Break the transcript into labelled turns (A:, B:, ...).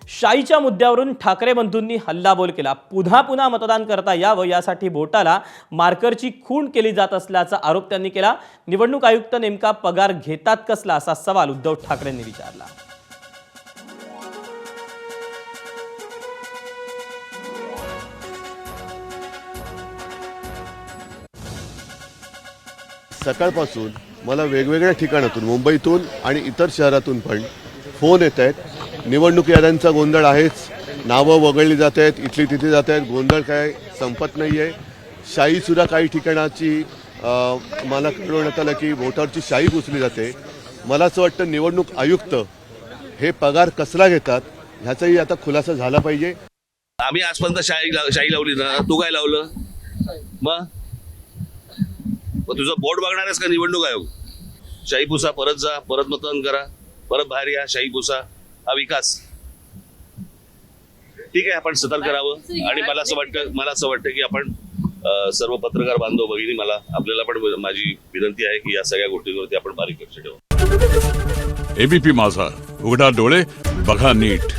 A: शाईच्या मुद्द्यावरून ठाकरे बंधूंनी हल्लाबोल केला। पुन्हा पुन्हा मतदान करता यावं यासाठी बोटाला मार्करची खूण केली जात असल्याचा आरोप त्यांनी केला। निवडणूक आयुक्त नेमका पगार घेतात कसला असा सवाल उद्धव ठाकरेंनी विचारला।
B: सकाळपासून मला वेगवेगळ्या ठिकाणातून मुंबईतून आणि इतर शहरातून पण फोन येत आहेत। निवडणूक याद्यांचा गोंधळ आहेच, नावं वगळली जात आहेत, इथली तिथे जात आहेत, गोंधळ काय संपत नाही आहे। शाईसुद्धा काही ठिकाणाची मला कळवण्यात आलं की वोटावरची शाई घुसली जाते। मला असं वाटतं निवडणूक आयुक्त हे पगार कसला घेतात ह्याचाही आता खुलासा झाला पाहिजे।
C: आम्ही आजपर्यंत शाई लावली ना, तू काय लावलं? मग तुझं बोर्ड बघणार आहेस का निवडणूक आयोग? शाई पुसा, परत जा, परत मतदान करा, परत बाहेर या, शाई पुसा, हा विकास? ठीक आहे, आपण सतर्क राहावं। आणि मला असं वाटतं की आपण सर्व पत्रकार बांधव भगिनी, आपल्याला पण माझी विनंती आहे की या सगळ्या गोष्टींवरती आपण बारीक लक्ष ठेवू।
D: एबीपी माझा, उघडा डोळे बघा नीट।